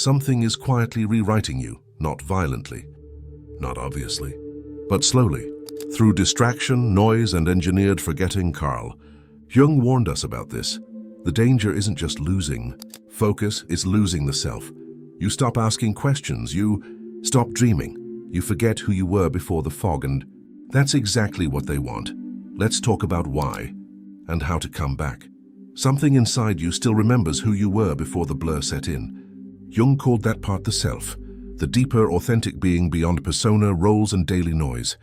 something is quietly rewriting you, not violently, not obviously, but slowly, through distraction, noise, and engineered forgetting. Carl Jung warned us about this. The danger isn't just losing focus, it's losing the self. You stop asking questions, you stop dreaming, you forget who you were before the fog, and that's exactly what they want. Let's talk about why and how to come back. Something inside you still remembers who you were before the blur set in. Jung called that part the self, the deeper, authentic being beyond persona, roles, and daily noise.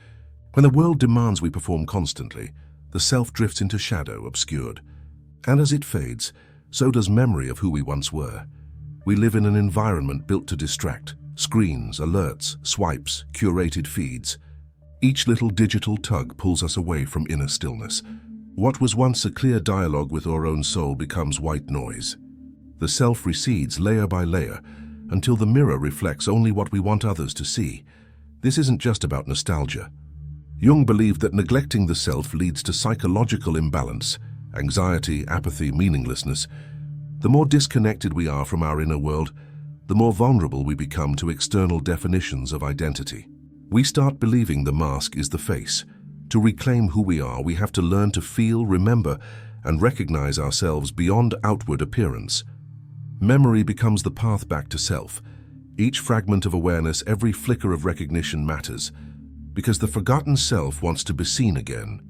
When the world demands we perform constantly, the self drifts into shadow, obscured. And as it fades, so does memory of who we once were. We live in an environment built to distract. Screens, alerts, swipes, curated feeds. Each little digital tug pulls us away from inner stillness. What was once a clear dialogue with our own soul becomes white noise. The self recedes layer by layer until the mirror reflects only what we want others to see. This isn't just about nostalgia. Jung believed that neglecting the self leads to psychological imbalance, anxiety, apathy, meaninglessness. The more disconnected we are from our inner world, the more vulnerable we become to external definitions of identity. We start believing the mask is the face. To reclaim who we are, we have to learn to feel, remember, and recognize ourselves beyond outward appearance. Memory becomes the path back to self. Each fragment of awareness, every flicker of recognition matters, because the forgotten self wants to be seen again.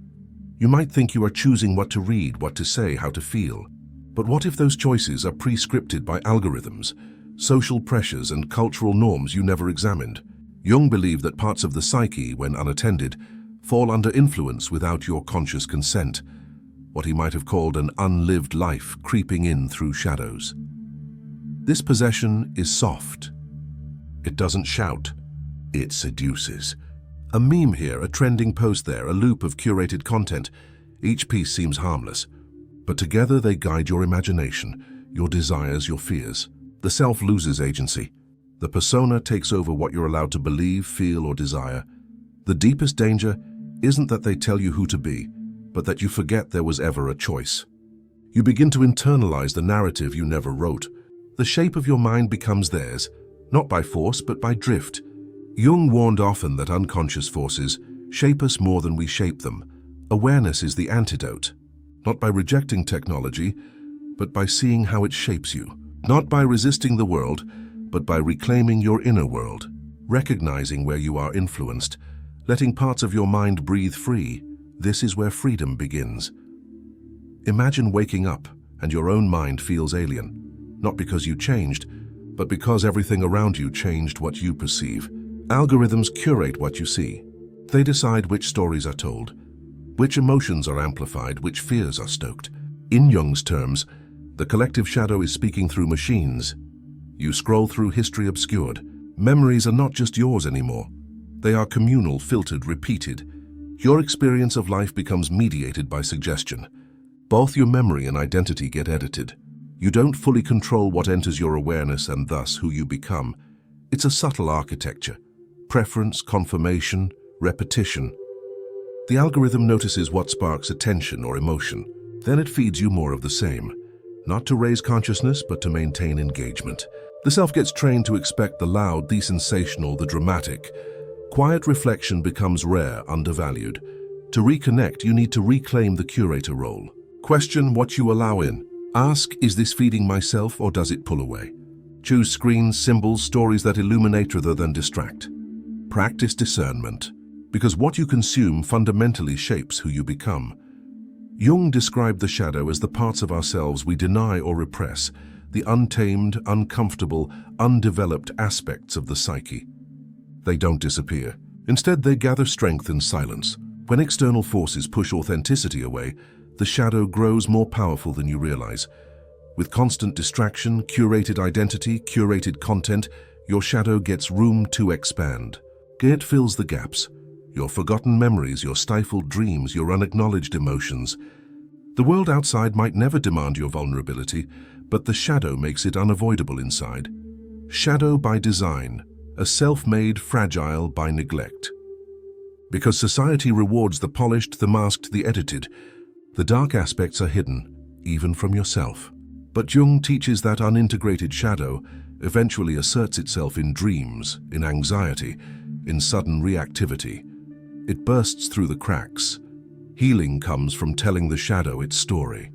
You might think you are choosing what to read, what to say, how to feel. But what if those choices are pre-scripted by algorithms, social pressures, and cultural norms you never examined? Jung believed that parts of the psyche, when unattended, fall under influence without your conscious consent, what he might have called an unlived life creeping in through shadows. This possession is soft. It doesn't shout, it seduces. A meme here, a trending post there, a loop of curated content. Each piece seems harmless, but together they guide your imagination, your desires, your fears. The self loses agency. The persona takes over what you're allowed to believe, feel, or desire. The deepest danger isn't that they tell you who to be, but that you forget there was ever a choice. You begin to internalize the narrative you never wrote. The shape of your mind becomes theirs, not by force, but by drift. Jung warned often that unconscious forces shape us more than we shape them. Awareness is the antidote, not by rejecting technology, but by seeing how it shapes you. Not by resisting the world, but by reclaiming your inner world, recognizing where you are influenced, letting parts of your mind breathe free. This is where freedom begins. Imagine waking up and your own mind feels alien, not because you changed, but because everything around you changed what you perceive. Algorithms curate what you see. They decide which stories are told, which emotions are amplified, which fears are stoked. In Jung's terms, the collective shadow is speaking through machines. You scroll through history obscured. Memories are not just yours anymore. They are communal, filtered, repeated. Your experience of life becomes mediated by suggestion. Both your memory and identity get edited. You don't fully control what enters your awareness and thus who you become. It's a subtle architecture. Preference, confirmation, repetition. The algorithm notices what sparks attention or emotion. Then it feeds you more of the same. Not to raise consciousness, but to maintain engagement. The self gets trained to expect the loud, the sensational, the dramatic. Quiet reflection becomes rare, undervalued. To reconnect, you need to reclaim the curator role. Question what you allow in. Ask, is this feeding myself or does it pull away? Choose screens, symbols, stories that illuminate rather than distract. Practice discernment, because what you consume fundamentally shapes who you become. Jung described the shadow as the parts of ourselves we deny or repress, the untamed, uncomfortable, undeveloped aspects of the psyche. They don't disappear. Instead, they gather strength in silence. When external forces push authenticity away, the shadow grows more powerful than you realize. With constant distraction, curated identity, curated content, your shadow gets room to expand. It fills the gaps. Your forgotten memories, your stifled dreams, your unacknowledged emotions. The world outside might never demand your vulnerability, but the shadow makes it unavoidable inside. Shadow by design, a self-made fragile by neglect. Because society rewards the polished, the masked, the edited, the dark aspects are hidden, even from yourself. But Jung teaches that unintegrated shadow eventually asserts itself in dreams, in anxiety, in sudden reactivity. It bursts through the cracks. Healing comes from telling the shadow its story.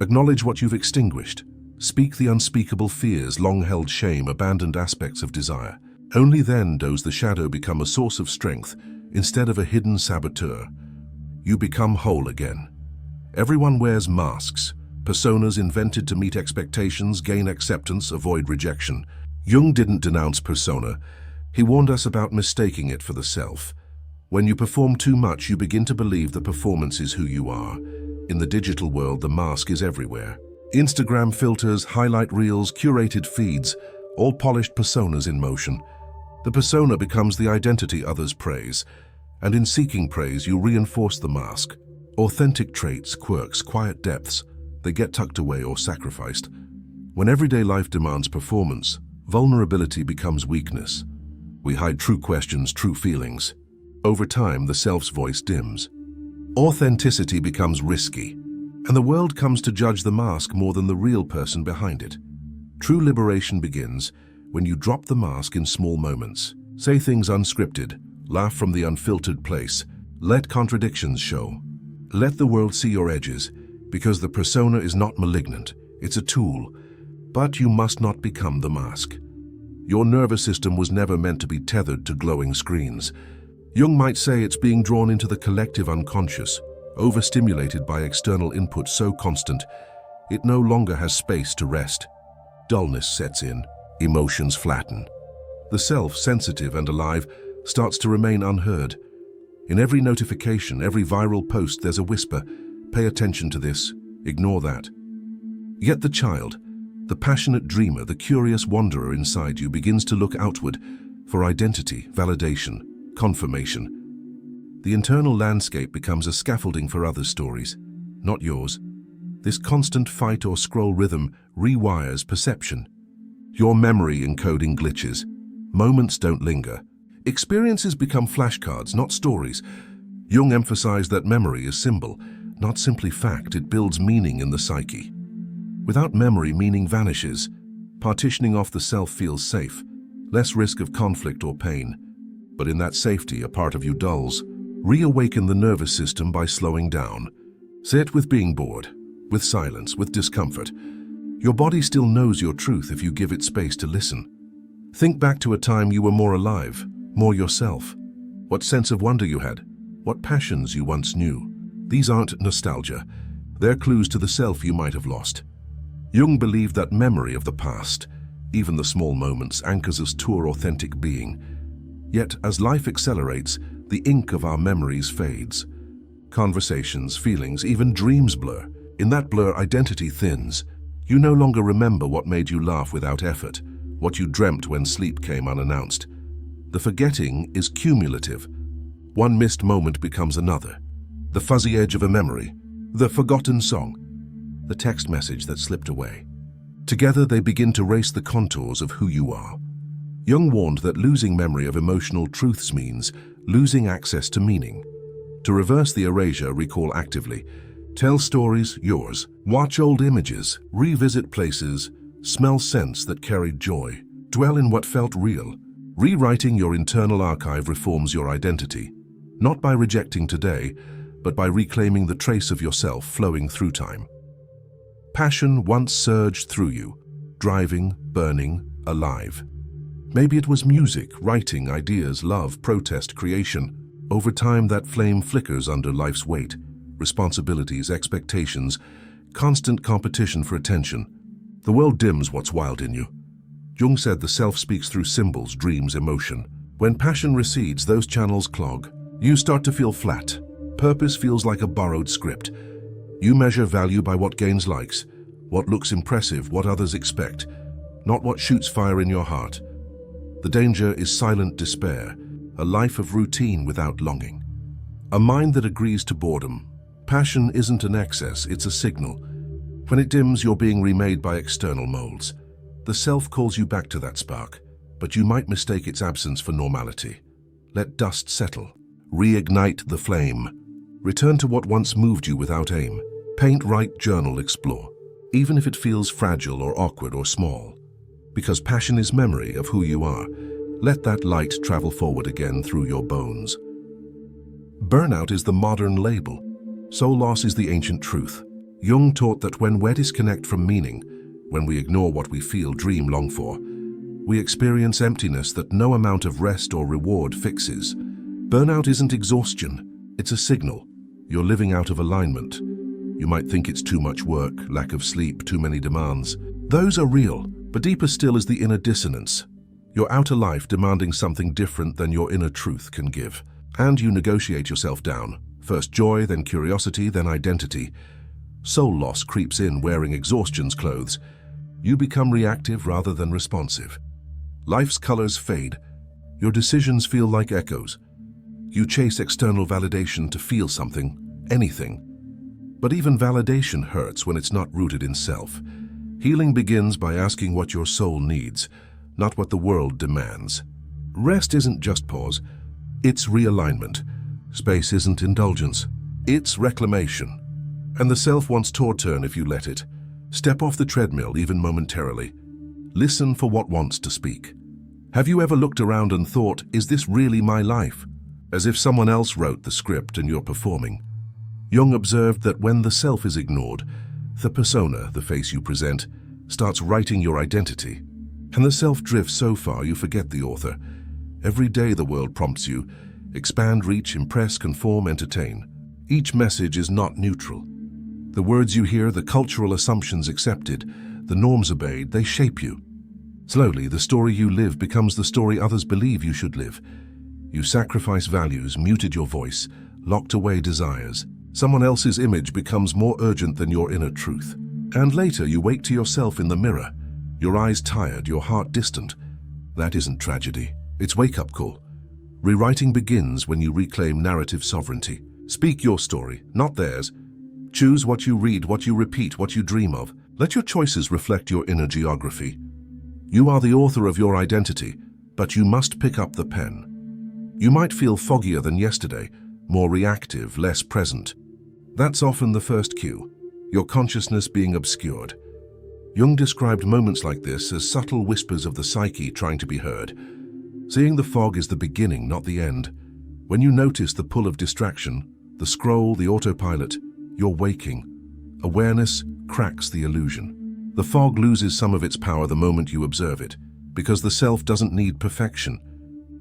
Acknowledge what you've extinguished. Speak the unspeakable fears, long-held shame, abandoned aspects of desire. Only then does the shadow become a source of strength instead of a hidden saboteur. You become whole again. Everyone wears masks, personas invented to meet expectations, gain acceptance, avoid rejection. Jung didn't denounce persona. He warned us about mistaking it for the self. When you perform too much, you begin to believe the performance is who you are. In the digital world, the mask is everywhere. Instagram filters, highlight reels, curated feeds, all polished personas in motion. The persona becomes the identity others praise, and in seeking praise, you reinforce the mask. Authentic traits, quirks, quiet depths, they get tucked away or sacrificed. When everyday life demands performance, vulnerability becomes weakness. We hide true questions, true feelings. Over time, the self's voice dims. Authenticity becomes risky, and the world comes to judge the mask more than the real person behind it. True liberation begins when you drop the mask in small moments. Say things unscripted, laugh from the unfiltered place, let contradictions show. Let the world see your edges, because the persona is not malignant, it's a tool. But you must not become the mask. Your nervous system was never meant to be tethered to glowing screens. Jung might say it's being drawn into the collective unconscious, overstimulated by external input so constant, it no longer has space to rest. Dullness sets in, emotions flatten. The self, sensitive and alive, starts to remain unheard. In every notification, every viral post, there's a whisper, pay attention to this, ignore that. Yet the child, the passionate dreamer, the curious wanderer inside you begins to look outward for identity, validation, confirmation. The internal landscape becomes a scaffolding for others' stories, not yours. This constant fight or scroll rhythm rewires perception. Your memory encoding glitches. Moments don't linger. Experiences become flashcards, not stories. Jung emphasized that memory is symbol, not simply fact. It builds meaning in the psyche. Without memory, meaning vanishes. Partitioning off the self feels safe, less risk of conflict or pain. But in that safety, a part of you dulls. Reawaken the nervous system by slowing down. Sit with being bored, with silence, with discomfort. Your body still knows your truth if you give it space to listen. Think back to a time you were more alive, more yourself. What sense of wonder you had, what passions you once knew. These aren't nostalgia. They're clues to the self you might have lost. Jung believed that memory of the past, even the small moments, anchors us to our authentic being. Yet, as life accelerates, the ink of our memories fades. Conversations, feelings, even dreams blur. In that blur, identity thins. You no longer remember what made you laugh without effort, what you dreamt when sleep came unannounced. The forgetting is cumulative. One missed moment becomes another. The fuzzy edge of a memory, the forgotten song, the text message that slipped away. Together they begin to race the contours of who you are. Jung warned that losing memory of emotional truths means losing access to meaning. To reverse the erasure, recall actively. Tell stories, yours. Watch old images, revisit places, smell scents that carried joy. Dwell in what felt real. Rewriting your internal archive reforms your identity, not by rejecting today, but by reclaiming the trace of yourself flowing through time. Passion once surged through you, driving, burning, alive. Maybe it was music, writing, ideas, love, protest, creation. Over time, that flame flickers under life's weight, responsibilities, expectations, constant competition for attention. The world dims what's wild in you. Jung said the self speaks through symbols, dreams, emotion. When passion recedes, those channels clog. You start to feel flat. Purpose feels like a borrowed script. You measure value by what gains likes, what looks impressive, what others expect, not what shoots fire in your heart. The danger is silent despair, a life of routine without longing. A mind that agrees to boredom. Passion isn't an excess, it's a signal. When it dims, you're being remade by external molds. The self calls you back to that spark, but you might mistake its absence for normality. Let dust settle. Reignite the flame. Return to what once moved you without aim. Paint, write, journal, explore. Even if it feels fragile or awkward or small. Because passion is memory of who you are. Let that light travel forward again through your bones. Burnout is the modern label. Soul loss is the ancient truth. Jung taught that when we disconnect from meaning, when we ignore what we feel, dream, long for, we experience emptiness that no amount of rest or reward fixes. Burnout isn't exhaustion, it's a signal. You're living out of alignment. You might think it's too much work, lack of sleep, too many demands. Those are real, but deeper still is the inner dissonance. Your outer life demanding something different than your inner truth can give. And you negotiate yourself down. First joy, then curiosity, then identity. Soul loss creeps in wearing exhaustion's clothes. You become reactive rather than responsive. Life's colors fade. Your decisions feel like echoes. You chase external validation to feel something, anything. But even validation hurts when it's not rooted in self. Healing begins by asking what your soul needs, not what the world demands. Rest isn't just pause, it's realignment. Space isn't indulgence, it's reclamation. And the self wants to turn if you let it. Step off the treadmill even momentarily. Listen for what wants to speak. Have you ever looked around and thought, is this really my life? As if someone else wrote the script and you're performing. Jung observed that when the self is ignored, the persona, the face you present, starts writing your identity. And the self drifts so far you forget the author. Every day the world prompts you, expand, reach, impress, conform, entertain. Each message is not neutral. The words you hear, the cultural assumptions accepted, the norms obeyed, they shape you. Slowly, the story you live becomes the story others believe you should live. You sacrifice values, muted your voice, locked away desires. Someone else's image becomes more urgent than your inner truth. And later you wake to yourself in the mirror, your eyes tired, your heart distant. That isn't tragedy, it's wake-up call. Rewriting begins when you reclaim narrative sovereignty. Speak your story, not theirs. Choose what you read, what you repeat, what you dream of. Let your choices reflect your inner geography. You are the author of your identity, but you must pick up the pen. You might feel foggier than yesterday, more reactive, less present. That's often the first cue, your consciousness being obscured. Jung described moments like this as subtle whispers of the psyche trying to be heard. Seeing the fog is the beginning, not the end. When you notice the pull of distraction, the scroll, the autopilot, you're waking. Awareness cracks the illusion. The fog loses some of its power the moment you observe it, because the self doesn't need perfection.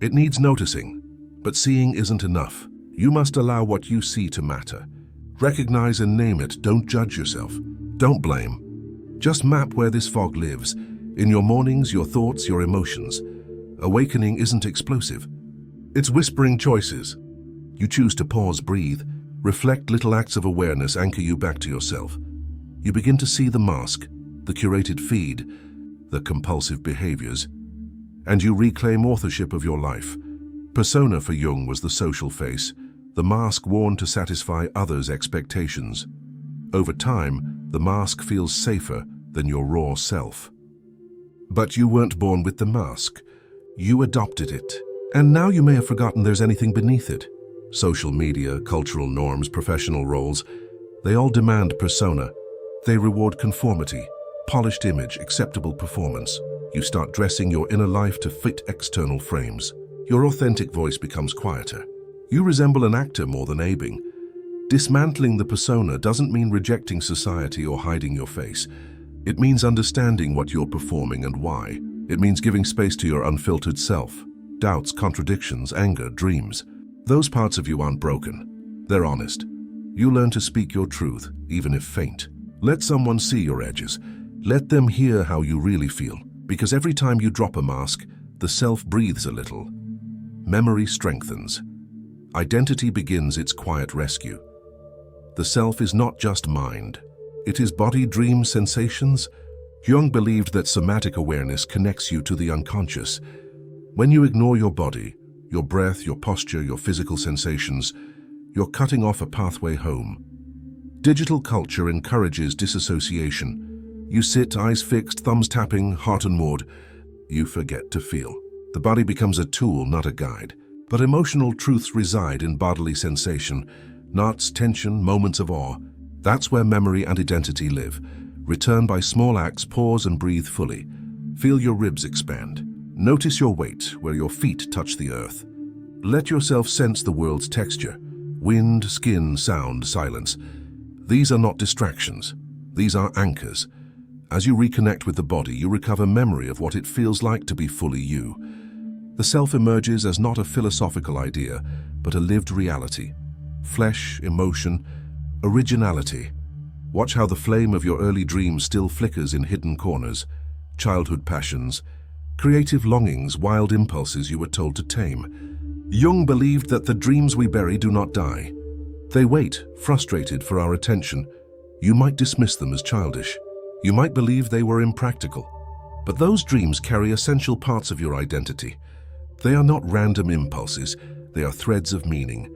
It needs noticing. But seeing isn't enough. You must allow what you see to matter. Recognize and name it. Don't judge yourself. Don't blame. Just map where this fog lives, in your mornings, your thoughts, your emotions. Awakening isn't explosive. It's whispering choices. You choose to pause, breathe, reflect. Little acts of awareness anchor you back to yourself. You begin to see the mask, the curated feed, the compulsive behaviors, and you reclaim authorship of your life. Persona for Jung was the social face, the mask worn to satisfy others' expectations. Over time, the mask feels safer than your raw self. But you weren't born with the mask. You adopted it. And now you may have forgotten there's anything beneath it. Social media, cultural norms, professional roles, they all demand persona. They reward conformity, polished image, acceptable performance. You start dressing your inner life to fit external frames. Your authentic voice becomes quieter. You resemble an actor more than aiming. Dismantling the persona doesn't mean rejecting society or hiding your face. It means understanding what you're performing and why. It means giving space to your unfiltered self. Doubts, contradictions, anger, dreams. Those parts of you aren't broken. They're honest. You learn to speak your truth, even if faint. Let someone see your edges. Let them hear how you really feel. Because every time you drop a mask, the self breathes a little. Memory strengthens. Identity begins its quiet rescue. The self is not just mind. It is body, dreams, sensations. Jung believed that somatic awareness connects you to the unconscious. When you ignore your body, your breath, your posture, your physical sensations, you're cutting off a pathway home. Digital culture encourages disassociation. You sit, eyes fixed, thumbs tapping, heart unmoored. You forget to feel. The body becomes a tool, not a guide. But emotional truths reside in bodily sensation, knots, tension, moments of awe. That's where memory and identity live. Return by small acts, pause and breathe fully. Feel your ribs expand. Notice your weight where your feet touch the earth. Let yourself sense the world's texture. Wind, skin, sound, silence. These are not distractions. These are anchors. As you reconnect with the body, you recover memory of what it feels like to be fully you. The self emerges as not a philosophical idea, but a lived reality. Flesh, emotion, originality. Watch how the flame of your early dreams still flickers in hidden corners. Childhood passions, creative longings, wild impulses you were told to tame. Jung believed that the dreams we bury do not die. They wait, frustrated for our attention. You might dismiss them as childish. You might believe they were impractical. But those dreams carry essential parts of your identity. They are not random impulses, they are threads of meaning.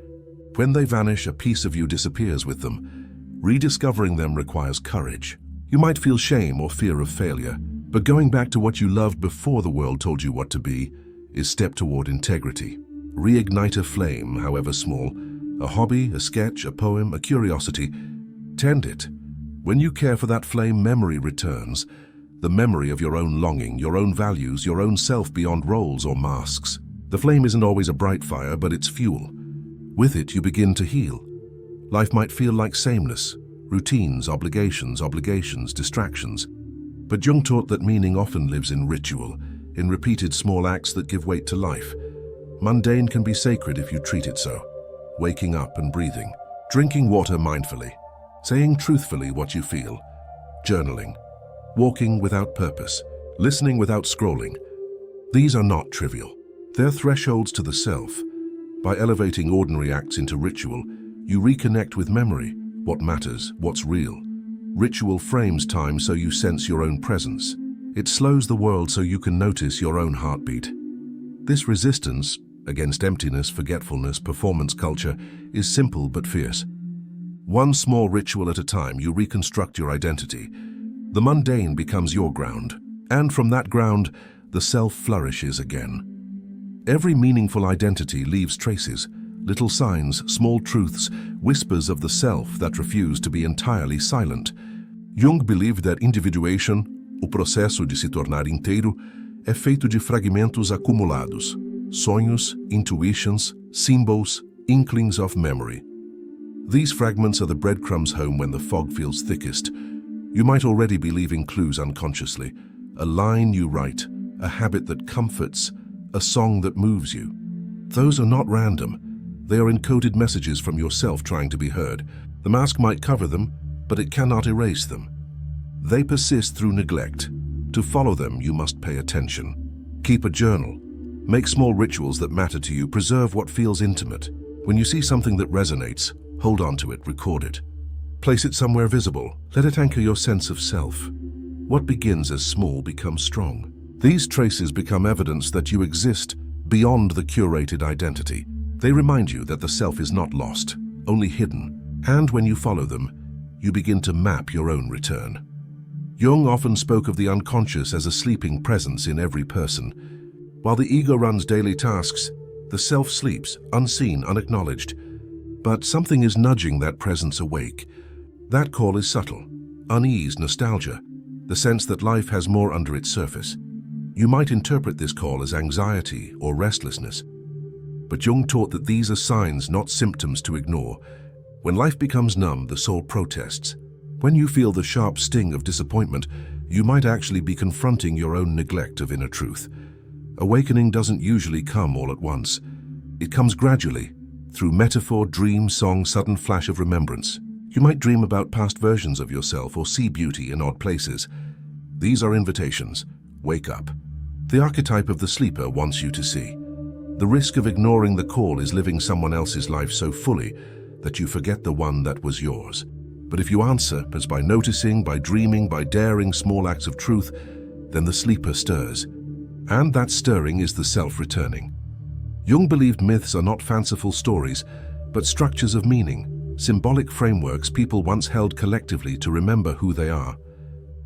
When they vanish, a piece of you disappears with them. Rediscovering them requires courage. You might feel shame or fear of failure, but going back to what you loved before the world told you what to be is step toward integrity. Reignite a flame, however small, a hobby, a sketch, a poem, a curiosity. Tend it. When you care for that flame, memory returns. The memory of your own longing, your own values, your own self beyond roles or masks. The flame isn't always a bright fire, but it's fuel. With it, you begin to heal. Life might feel like sameness, routines, obligations, distractions. But Jung taught that meaning often lives in ritual, in repeated small acts that give weight to life. Mundane can be sacred if you treat it so. Waking up and breathing, drinking water mindfully, saying truthfully what you feel, journaling, walking without purpose, listening without scrolling. These are not trivial. They're thresholds to the self. By elevating ordinary acts into ritual, you reconnect with memory, what matters, what's real. Ritual frames time so you sense your own presence. It slows the world so you can notice your own heartbeat. This resistance against emptiness, forgetfulness, performance culture is simple but fierce. One small ritual at a time, you reconstruct your identity. The mundane becomes your ground, and from that ground, the self flourishes again. Every meaningful identity leaves traces, little signs, small truths, whispers of the self that refuse to be entirely silent. Jung believed that individuation, o processo de se tornar inteiro, é feito de fragmentos acumulados, sonhos, intuitions, symbols, inklings of memory. These fragments are the breadcrumbs home when the fog feels thickest. You might already be leaving clues unconsciously. A line you write, a habit that comforts, a song that moves you. Those are not random. They are encoded messages from yourself trying to be heard. The mask might cover them, but it cannot erase them. They persist through neglect. To follow them, you must pay attention. Keep a journal. Make small rituals that matter to you. Preserve what feels intimate. When you see something that resonates, hold on to it, record it. Place it somewhere visible. Let it anchor your sense of self. What begins as small becomes strong. These traces become evidence that you exist beyond the curated identity. They remind you that the self is not lost, only hidden. And when you follow them, you begin to map your own return. Jung often spoke of the unconscious as a sleeping presence in every person. While the ego runs daily tasks, the self sleeps, unseen, unacknowledged. But something is nudging that presence awake. That call is subtle. Unease, nostalgia, the sense that life has more under its surface. You might interpret this call as anxiety or restlessness. But Jung taught that these are signs, not symptoms to ignore. When life becomes numb, the soul protests. When you feel the sharp sting of disappointment, you might actually be confronting your own neglect of inner truth. Awakening doesn't usually come all at once. It comes gradually, through metaphor, dream, song, sudden flash of remembrance. You might dream about past versions of yourself or see beauty in odd places. These are invitations. Wake up. The archetype of the sleeper wants you to see. The risk of ignoring the call is living someone else's life so fully that you forget the one that was yours. But if you answer, as by noticing, by dreaming, by daring small acts of truth, then the sleeper stirs. And that stirring is the self returning. Jung believed myths are not fanciful stories, but structures of meaning, symbolic frameworks people once held collectively to remember who they are.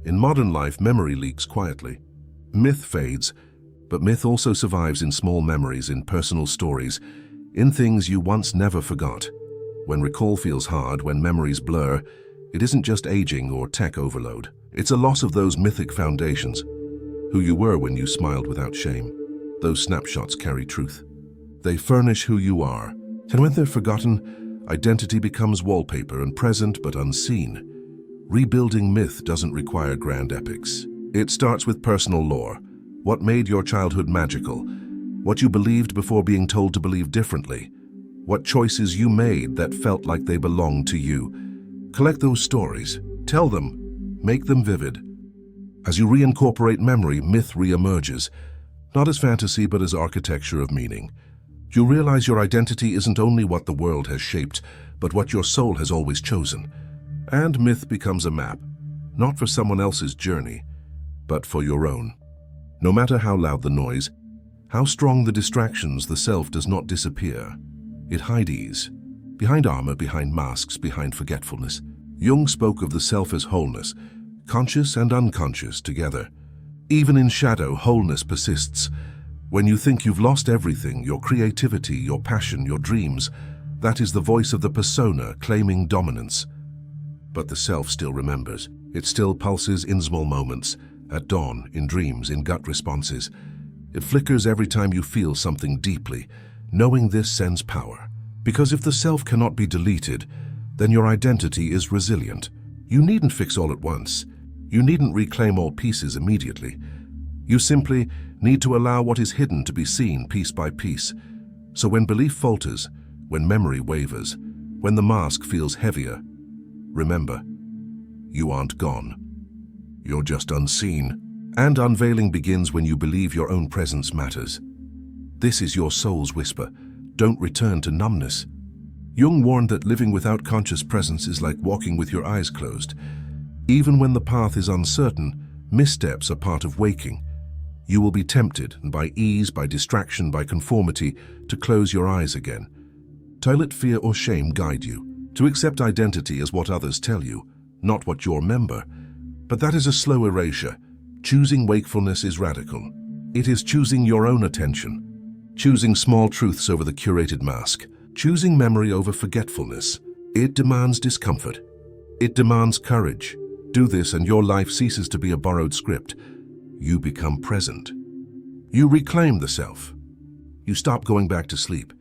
In modern life, memory leaks quietly. Myth fades, but myth also survives in small memories, in personal stories, in things you once never forgot. When recall feels hard, when memories blur, it isn't just aging or tech overload. It's a loss of those mythic foundations. who you were when you smiled without shame. Those snapshots carry truth. They furnish who you are, and when they're forgotten, identity becomes wallpaper and present but unseen. Rebuilding myth doesn't require grand epics. It starts with personal lore. What made your childhood magical? What you believed before being told to believe differently? What choices you made that felt like they belonged to you? Collect those stories. Tell them. Make them vivid. As you reincorporate memory, myth reemerges, not as fantasy but as architecture of meaning. You realize your identity isn't only what the world has shaped, but what your soul has always chosen. And myth becomes a map, not for someone else's journey, but for your own. No matter how loud the noise, how strong the distractions, the self does not disappear. It hides. Behind armor, behind masks, behind forgetfulness. Jung spoke of the self as wholeness, conscious and unconscious together. Even in shadow, wholeness persists. When you think you've lost everything, your creativity, your passion, your dreams, that is the voice of the persona claiming dominance. But the self still remembers. It still pulses in small moments, at dawn, in dreams, in gut responses. It flickers every time you feel something deeply. Knowing this sends power. Because if the self cannot be deleted, then your identity is resilient. You needn't fix all at once. You needn't reclaim all pieces immediately. You simply need to allow what is hidden to be seen piece by piece. So when belief falters, when memory wavers, when the mask feels heavier, remember, you aren't gone. You're just unseen. And unveiling begins when you believe your own presence matters. This is your soul's whisper. Don't return to numbness. Jung warned that living without conscious presence is like walking with your eyes closed. Even when the path is uncertain, missteps are part of waking. You will be tempted, by ease, by distraction, by conformity, to close your eyes again. To let fear or shame guide you. To accept identity as what others tell you, not what you remember. But that is a slow erasure. Choosing wakefulness is radical. It is choosing your own attention. Choosing small truths over the curated mask. Choosing memory over forgetfulness. It demands discomfort. It demands courage. Do this and your life ceases to be a borrowed script. You become present. You reclaim the self. You stop going back to sleep.